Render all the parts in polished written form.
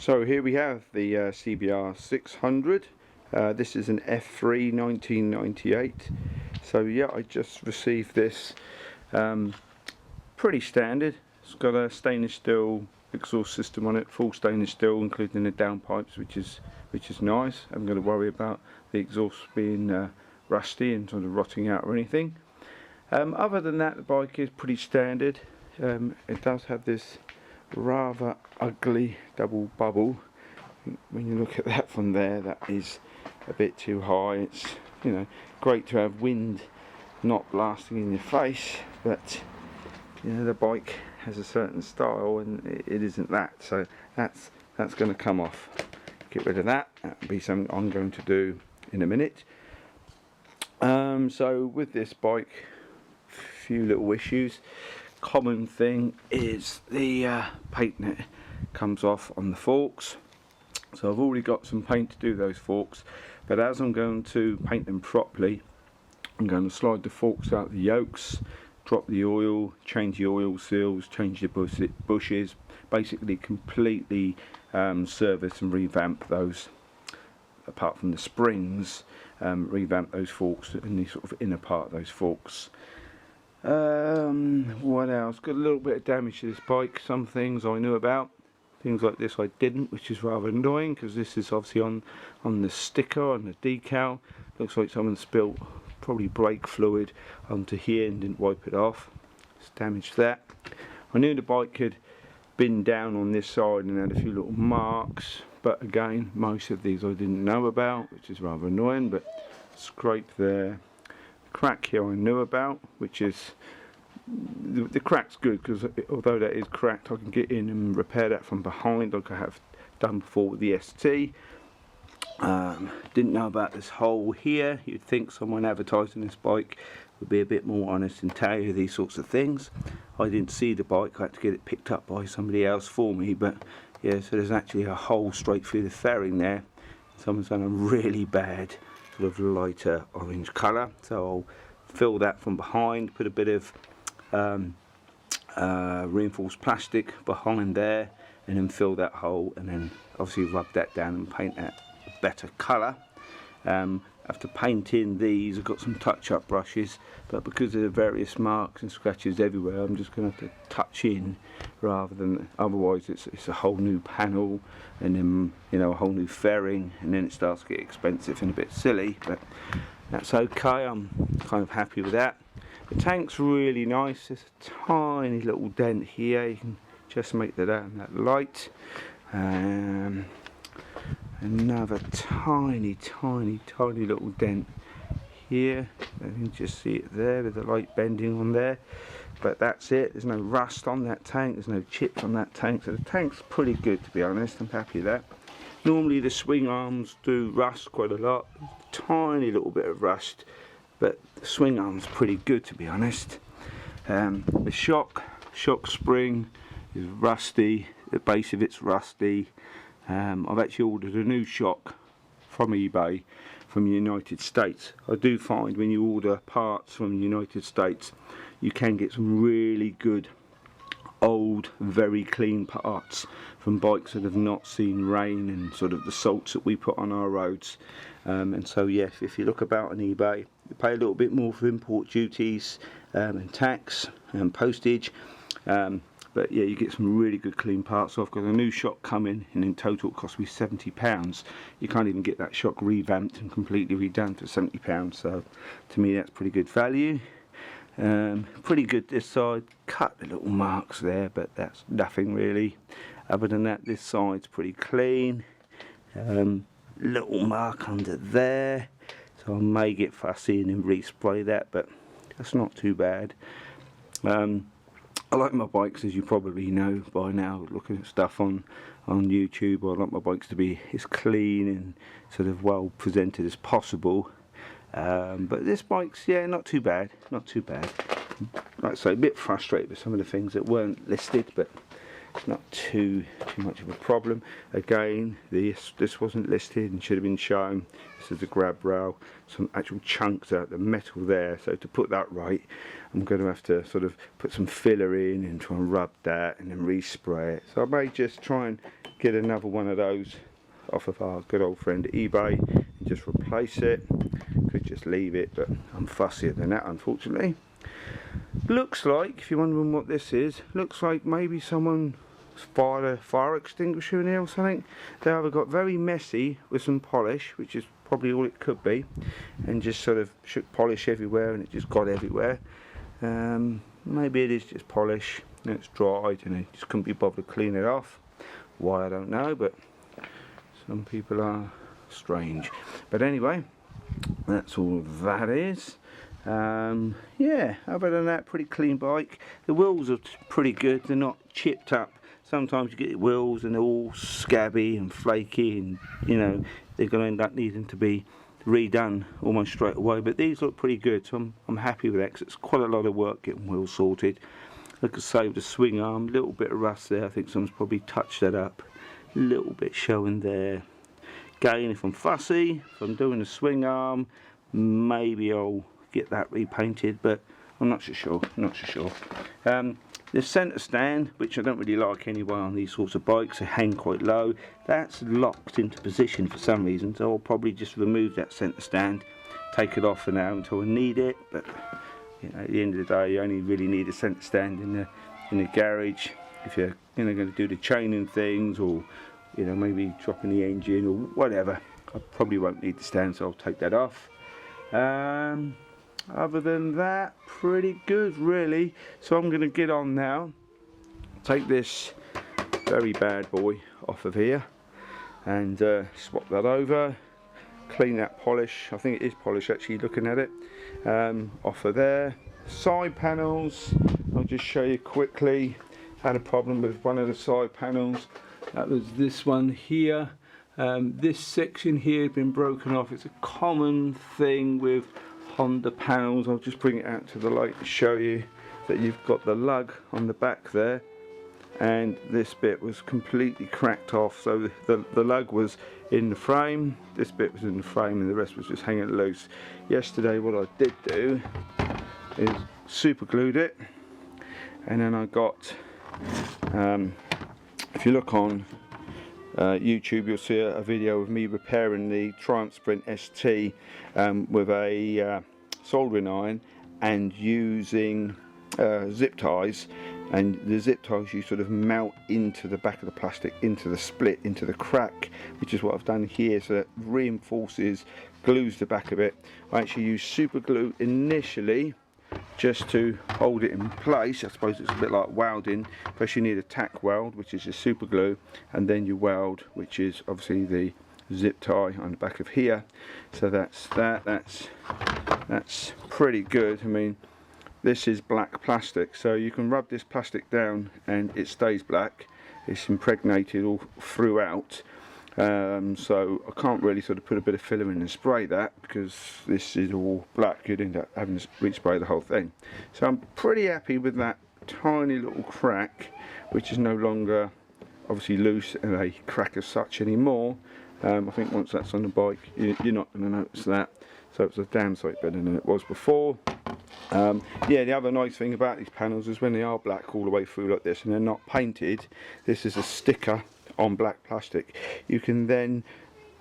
So here we have the CBR 600. This is an F3 1998. So yeah, I just received this. Pretty standard. It's got a stainless steel exhaust system on it, full stainless steel, including the downpipes, which is nice. I'm going to worry about the exhaust being rusty and sort of rotting out or anything. Other than that, the bike is pretty standard. It does have this rather ugly double bubble. When you look at that from there, that is a bit too high. It's, you know, great to have wind not blasting in your face, but you know, the bike has a certain style and it isn't that, so that's going to come off. Get rid of that. That'll be something I'm going to do in a minute. So with this bike, a few little issues. Common thing is the paint net comes off on the forks. So I've already got some paint to do those forks, but as I'm going to paint them properly, I'm going to slide the forks out the yokes, drop the oil, change the oil seals, change the bushes, basically completely service and revamp those, apart from the springs, revamp those forks and the sort of inner part of those forks. What else? Got a little bit of damage to this bike. Some things I knew about, things like this I didn't, which is rather annoying because this is obviously on the sticker, on the decal. Looks like someone spilled probably brake fluid onto here and didn't wipe it off. It's damaged that. I knew the bike had been down on this side and had a few little marks, but again, most of these I didn't know about, which is rather annoying. But scrape there. Crack here I knew about, which is the crack's good because although that is cracked, I can get in and repair that from behind like I have done before with the ST. Didn't know about this hole here. You'd think someone advertising this bike would be a bit more honest and tell you these sorts of things. I didn't see the bike, I had to get it picked up by somebody else for me, but yeah, so there's actually a hole straight through the fairing there. Someone's done a really bad sort of lighter orange colour, so I'll fill that from behind, put a bit of reinforced plastic behind there and then fill that hole, and then obviously rub that down and paint that better colour. After painting these, I've got some touch-up brushes, but because of the various marks and scratches everywhere, I'm just going to have to touch in rather than, otherwise it's a whole new panel and then, you know, a whole new fairing, and then it starts to get expensive and a bit silly, but that's okay. I'm kind of happy with that. The tank's really nice. There's a tiny little dent here. You can just make that light. Another tiny little dent here. You can just see it there with the light bending on there, but that's it. There's no rust on that tank, there's no chips on that tank, so the tank's pretty good, to be honest. I'm happy with that. Normally the swing arms do rust quite a lot, tiny little bit of rust, but the swing arm's pretty good, to be honest. The shock spring is rusty, the base of it's rusty. I've actually ordered a new shock from eBay from the United States. I do find when you order parts from the United States, you can get some really good old, very clean parts from bikes that have not seen rain and sort of the salts that we put on our roads. And so yes, if you look about on eBay, you pay a little bit more for import duties and tax and postage. But yeah, you get some really good clean parts. So I've got a new shock coming, and in total it cost me £70. You can't even get that shock revamped and completely redone for £70. So to me that's pretty good value. Pretty good this side. Cut the little marks there, but that's nothing really. Other than that, this side's pretty clean. Little mark under there. So I may get fussy and then respray that, but that's not too bad. I like my bikes, as you probably know by now, looking at stuff on YouTube. I like my bikes to be as clean and sort of well presented as possible. But this bike's, yeah, not too bad, not too bad. Like I say, a bit frustrated with some of the things that weren't listed, but It's not too much of a problem. Again, this wasn't listed and should have been shown. This is the grab rail, some actual chunks out the metal there. So to put that right, I'm going to have to sort of put some filler in and try and rub that and then respray it. So I may just try and get another one of those off of our good old friend eBay and just replace it. Could just leave it, but I'm fussier than that, unfortunately. Looks like, if you're wondering what this is, looks like maybe someone fired a fire extinguisher in here or something. They either got very messy with some polish, which is probably all it could be, and just sort of shook polish everywhere and it just got everywhere. Maybe it is just polish and it's dried and they just couldn't be bothered to clean it off. Why, I don't know, but some people are strange. But anyway, that's all that is. Yeah, other than that, pretty clean bike. The wheels are pretty good, they're not chipped up. Sometimes you get wheels and they're all scabby and flaky, and you know they're going to end up needing to be redone almost straight away, but these look pretty good, so I'm happy with that, because it's quite a lot of work getting wheels sorted. Look at save the swing arm, a little bit of rust there. I think someone's probably touched that up, a little bit showing there. Again, if I'm fussy, if I'm doing the swing arm, maybe I'll get that repainted, but I'm not so sure. The centre stand, which I don't really like anyway on these sorts of bikes, they hang quite low. That's locked into position for some reason, so I'll probably just remove that centre stand, take it off for now until I need it. But you know, at the end of the day, you only really need a centre stand in the garage if you're going to do the chaining things, or you know, maybe dropping the engine or whatever. I probably won't need the stand, so I'll take that off. Other than that, pretty good really. So I'm going to get on now, take this very bad boy off of here and swap that over, clean that polish, I think it is polish actually looking at it, off of there. Side panels, I'll just show you quickly. Had a problem with one of the side panels, that was this one here. This section here had been broken off. It's a common thing with Honda panels. I'll just bring it out to the light to show you that you've got the lug on the back there, and this bit was completely cracked off. So the lug was in the frame, this bit was in the frame, and the rest was just hanging loose. Yesterday what I did do is super glued it, and then I got, if you look on YouTube, you'll see a video of me repairing the Triumph Sprint ST with a soldering iron and using zip ties, and the zip ties you sort of mount into the back of the plastic, into the split, into the crack, which is what I've done here, so that reinforces, glues the back of it. I actually use super glue initially just to hold it in place. I suppose it's a bit like welding. First you need a tack weld, which is your super glue, and then you weld, which is obviously the zip tie on the back of here. So that's that. That's pretty good. I mean, this is black plastic, so you can rub this plastic down and it stays black. It's impregnated all throughout. So I can't really sort of put a bit of filler in and spray that, because this is all black. You'd end up having to respray the whole thing. So I'm pretty happy with that tiny little crack, which is no longer obviously loose and a crack as such anymore. I think once that's on the bike, you're not going to notice that. So it's a damn sight better than it was before. Yeah, the other nice thing about these panels is when they are black all the way through like this and they're not painted, this is a sticker on black plastic. You can then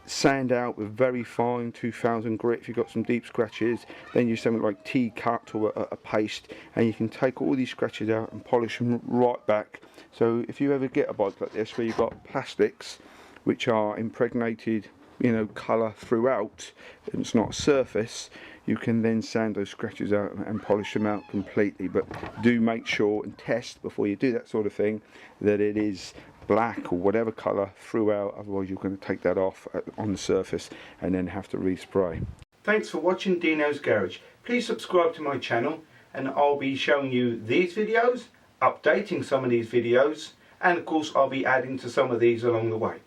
sand out with very fine 2000 grit. If you've got some deep scratches, then use something like T-cut or a paste, and you can take all these scratches out and polish them right back. So if you ever get a bike like this where you've got plastics which are impregnated, you know, colour throughout, and it's not a surface, you can then sand those scratches out and polish them out completely. But do make sure and test before you do that sort of thing that it is black or whatever colour throughout, otherwise you're going to take that off on the surface and then have to respray. Thanks for watching Deano's Garage. Please subscribe to my channel, and I'll be showing you these videos, updating some of these videos, and of course I'll be adding to some of these along the way.